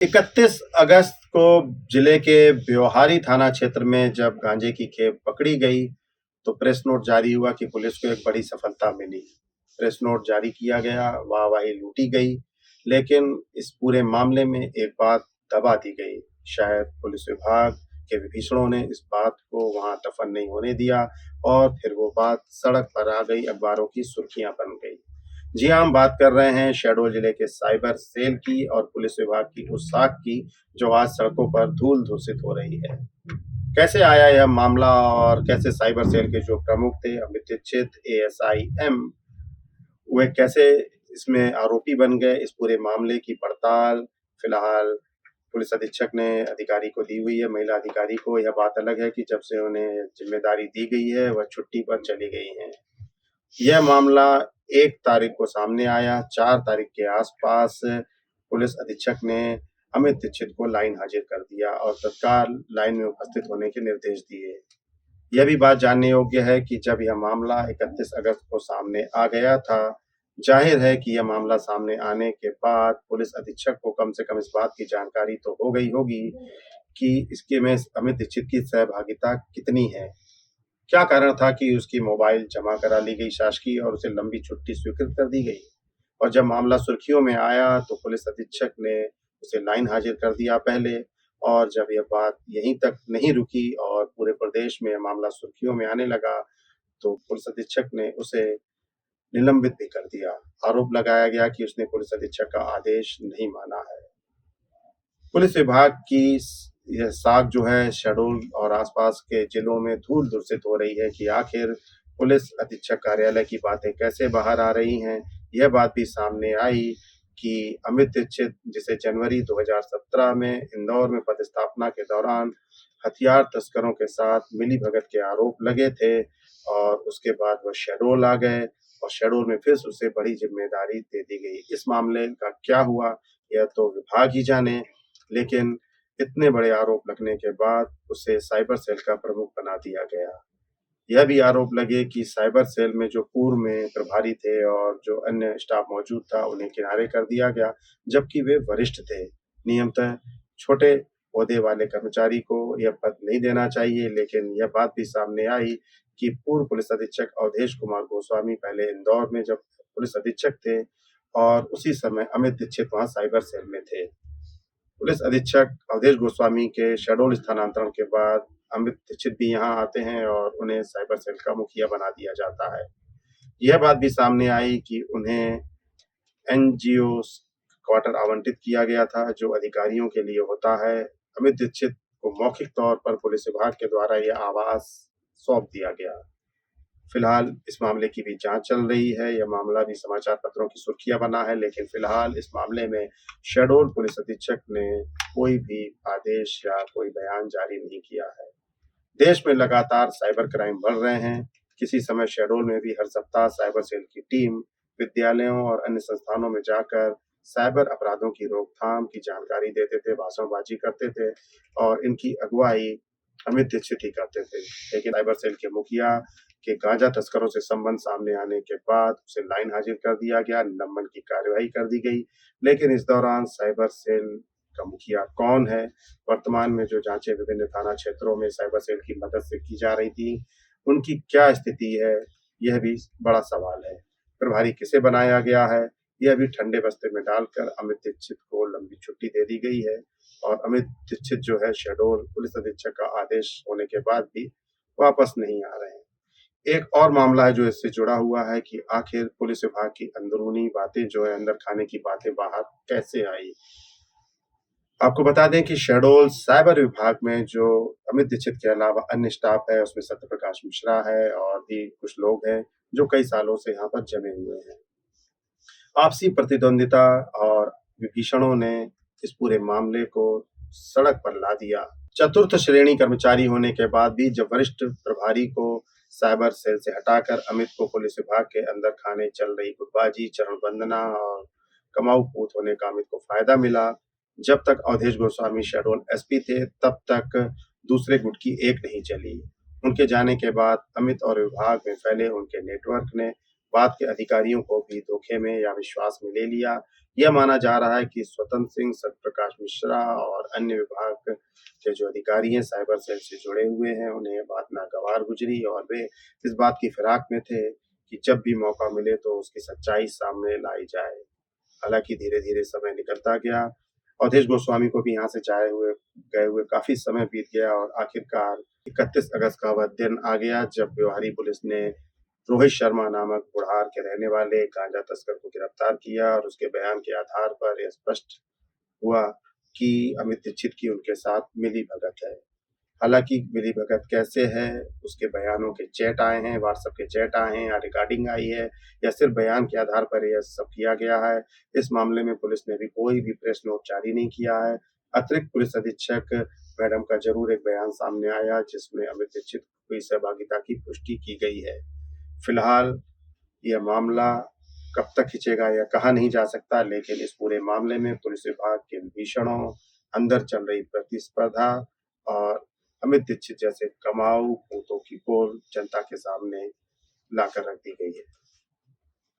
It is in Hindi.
31 अगस्त को जिले के ब्योहारी थाना क्षेत्र में जब गांजे की खेप पकड़ी गई, तो प्रेस नोट जारी हुआ कि पुलिस को एक बड़ी सफलता मिली। प्रेस नोट जारी किया गया, वाहवाही लूटी गई, लेकिन इस पूरे मामले में एक बात दबा दी गई। शायद पुलिस विभाग के विभीषणों ने इस बात को वहां दफन नहीं होने दिया और फिर वो बात सड़क पर आ गई, अखबारों की सुर्खियां बन गई। जी हाँ, हम बात कर रहे हैं शहडोल जिले के साइबर सेल की और पुलिस विभाग की उस साख की, जो आज सड़कों पर धूल धूसित हो रही है। कैसे आया यह मामला और कैसे साइबर सेल के जो प्रमुख थे अमित दीक्षित एएसआई एम, वे कैसे इसमें आरोपी बन गए, इस पूरे मामले की पड़ताल फिलहाल पुलिस अधीक्षक ने अधिकारी को दी हुई है। महिला अधिकारी को यह बात अलग है कि जब से उन्हें जिम्मेदारी दी गई है वह छुट्टी पर चली गई हैं। यह मामला 1 तारीख को सामने आया। 4 तारीख के आसपास पुलिस अधीक्षक ने अमित दीक्षित को लाइन हाजिर कर दिया और तत्काल लाइन में उपस्थित होने के निर्देश दिए। यह भी बात जानने योग्य है कि जब यह मामला 31 अगस्त को सामने आ गया था, जाहिर है कि यह मामला सामने आने के बाद पुलिस अधीक्षक को कम से कम इस बात की जानकारी तो हो गई होगी कि इसके में अमित दीक्षित की सहभागिता कितनी है। क्या कारण था कि उसकी मोबाइल जमा करा ली गई शासकीय और उसे लंबी छुट्टी स्वीकृत कर दी गई। और जब मामला सुर्खियों में आया तो पुलिस अधीक्षक ने उसे लाइन हाजिर कर दिया पहले, और जब यह बात यहीं तक नहीं रुकी और पूरे प्रदेश में यह मामला सुर्खियों में आने लगा, तो पुलिस अधीक्षक ने उसे निलंबित भी कर दिया। आरोप लगाया गया कि उसने पुलिस अधीक्षक का आदेश नहीं माना है। पुलिस विभाग की यह साख जो है शहडोल और आसपास के जिलों में धूल धूसित हो रही है कि आखिर पुलिस अधीक्षक कार्यालय की बातें कैसे बाहर आ रही हैं। यह बात भी सामने आई कि अमित दीक्षित, जिसे जनवरी 2017 में इंदौर में पदस्थापना के दौरान हथियार तस्करों के साथ मिलीभगत के आरोप लगे थे, और उसके बाद वह शहडोल आ गए और शहडोल में फिर उसे बड़ी जिम्मेदारी दे दी गई। इस मामले का क्या हुआ यह तो विभाग ही जाने, लेकिन इतने बड़े आरोप लगने के बाद उसे साइबर सेल का प्रमुख बना दिया गया। यह भी आरोप लगे कि साइबर सेल में जो पूर्व में प्रभारी थे और जो अन्य स्टाफ मौजूद था, उन्हें किनारे कर दिया गया, जबकि वे वरिष्ठ थे। नियमतः छोटे ओहदे वाले कर्मचारी को यह पद नहीं देना चाहिए, लेकिन यह बात भी सामने आई कि पूर्व पुलिस अधीक्षक अवधेश कुमार गोस्वामी पहले इंदौर में जब पुलिस अधीक्षक थे, और उसी समय अमित दीक्षित वहां साइबर सेल में थे। पुलिस अधीक्षक अवधेश गोस्वामी के शहडोल स्थानांतरण के बाद अमित दीक्षित भी यहाँ आते हैं और उन्हें साइबर सेल का मुखिया बना दिया जाता है। यह बात भी सामने आई कि उन्हें एनजीओ क्वार्टर आवंटित किया गया था, जो अधिकारियों के लिए होता है। अमित दीक्षित को मौखिक तौर पर पुलिस विभाग के द्वारा यह आवास सौंप दिया गया। फिलहाल इस मामले की भी जांच चल रही है। यह मामला भी समाचार पत्रों की सुर्खियां बना है, लेकिन फिलहाल इस मामले में शहडोल पुलिस अधीक्षक ने कोई भी आदेश या कोई बयान जारी नहीं किया है। देश में लगातार साइबर क्राइम बढ़ रहे हैं। किसी समय शहडोल में भी हर सप्ताह साइबर सेल की टीम विद्यालयों और अन्य संस्थानों में जाकर साइबर अपराधों की रोकथाम की जानकारी देते थे, भाषणबाजी करते थे, और इनकी अगुवाई अमित दीक्षित ही करते थे। लेकिन साइबर सेल के मुखिया के गांजा तस्करों से संबंध सामने आने के बाद उसे लाइन हाजिर कर दिया गया, निलंबन की कार्यवाही कर दी गई। लेकिन इस दौरान साइबर सेल का मुखिया कौन है, वर्तमान में जो जांचें विभिन्न थाना क्षेत्रों में साइबर सेल की मदद से की जा रही थी, उनकी क्या स्थिति है, यह भी बड़ा सवाल है। प्रभारी किसे बनाया गया है, यह भी ठंडे बस्ते में डालकर अमित दीक्षित को लंबी छुट्टी दे दी गई है, और अमित दीक्षित जो है शहडोल पुलिस अधीक्षक का आदेश होने के बाद भी वापस नहीं आ रहे हैं। एक और मामला है जो इससे जुड़ा हुआ है कि आखिर पुलिस विभाग की अंदरूनी बातें जो है, अंदर खाने की बातें बाहर कैसे आई। आपको बता दें कि शहडोल साइबर विभाग में जो अमित दीक्षित के अलावा अन्य स्टाफ है, उसमें सत्यप्रकाश मिश्रा है और भी कुछ लोग हैं जो कई सालों से यहाँ पर जमे हुए हैं। आपसी प्रतिद्वंदिता और विभीषणों ने इस पूरे मामले को सड़क पर ला दिया। चतुर्थ श्रेणी कर्मचारी होने के बाद भी जब वरिष्ठ प्रभारी को साइबर सेल से हटाकर अमित को पुलिस विभाग के अंदर खाने चल रही गुटबाजी, चरण वंदना और कमाऊ पूत होने का अमित को फायदा मिला। जब तक अवधेश गोस्वामी शहडोल एसपी थे, तब तक दूसरे गुट की एक नहीं चली। उनके जाने के बाद अमित और विभाग में फैले उनके नेटवर्क ने बाद के अधिकारियों को भी धोखे में या विश्वास में ले लिया। यह माना जा रहा है कि स्वतंत्र सिंह, सत्यप्रकाश मिश्रा और अन्य विभाग के जो अधिकारी हैं साइबर सेल से जुड़े हुए हैं, उन्हें यह बात नागवार गुजरी और वे इस बात की फिराक में थे कि जब भी मौका मिले तो उसकी सच्चाई सामने लाई जाए। हालाँकि धीरे-धीरे समय निकलता गया। अवधेश गोस्वामी को भी यहाँ से गए हुए काफ़ी समय बीत गया और आखिरकार 31 अगस्त का वह दिन आ गया जब व्यवहारी पुलिस ने रोहित शर्मा नामक बुढ़ार के रहने वाले गांजा तस्कर को गिरफ्तार किया और उसके बयान के आधार पर यह स्पष्ट हुआ कि अमित दीक्षित की उनके साथ मिलीभगत है। हालाँकि मिलीभगत कैसे है, उसके बयानों के चैट आए हैं, व्हाट्सएप के चैट आए हैं या रिकॉर्डिंग आई है या सिर्फ बयान के आधार पर यह सब किया गया है, इस मामले में पुलिस ने अभी कोई भी प्रेस नोट जारी नहीं किया है। अतिरिक्त पुलिस अधीक्षक मैडम का ज़रूर एक बयान सामने आया जिसमें अमित दीक्षित की सहभागिता की पुष्टि की गई है। फिलहाल यह मामला कब तक खिंचेगा यह कहा नहीं जा सकता, लेकिन इस पूरे मामले में पुलिस विभाग के भीषणों, अंदर चल रही प्रतिस्पर्धा और अमित दीक्षित जैसे कमाऊ भूतों की पोल जनता के सामने लाकर रख दी गई है।